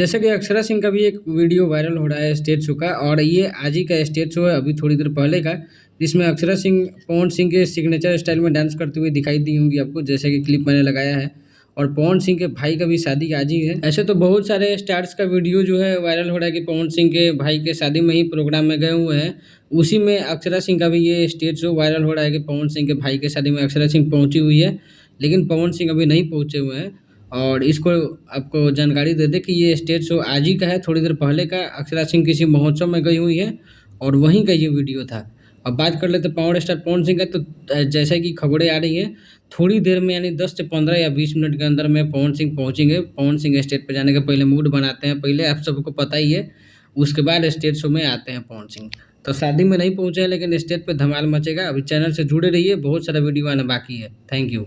जैसा कि अक्षरा सिंह का भी एक वीडियो वायरल हो रहा है स्टेज शो का, और ये आज ही का स्टेज शो है, अभी थोड़ी देर पहले का, जिसमें अक्षरा सिंह पवन सिंह के सिग्नेचर स्टाइल में डांस करते हुए दिखाई दी होंगी आपको, जैसे कि क्लिप मैंने लगाया है। और पवन सिंह के भाई का भी शादी आज ही है। ऐसे तो बहुत सारे स्टार्स का वीडियो जो है वायरल हो रहा है कि पवन सिंह के भाई के शादी में ही प्रोग्राम में गए हुए हैं। उसी में अक्षरा सिंह का भी ये स्टेज शो वायरल हो रहा है कि पवन सिंह के भाई के शादी में अक्षरा सिंह पहुंची हुई है, लेकिन पवन सिंह अभी नहीं पहुंचे हुए हैं। और इसको आपको जानकारी दे दें कि ये स्टेज शो आज ही का है, थोड़ी देर पहले का। अक्षरा सिंह किसी महोत्सव में गई हुई है और वहीं का ये वीडियो था। अब बात कर लेते पावर स्टार पवन सिंह का, तो जैसा कि खबरें आ रही हैं, थोड़ी देर में यानी 10 से 15 या 20 मिनट के अंदर में पवन सिंह पहुंचेंगे। पवन सिंह स्टेज पे जाने के पहले मूड बनाते हैं, पहले आप सबको पता ही है। उसके बाद स्टेज शो में आते हैं पवन सिंह। तो शादी में नहीं पहुंचे हैं, लेकिन स्टेज पे धमाल मचेगा। अभी चैनल से जुड़े रहिए, बहुत सारा वीडियो आना बाकी है। Thank you.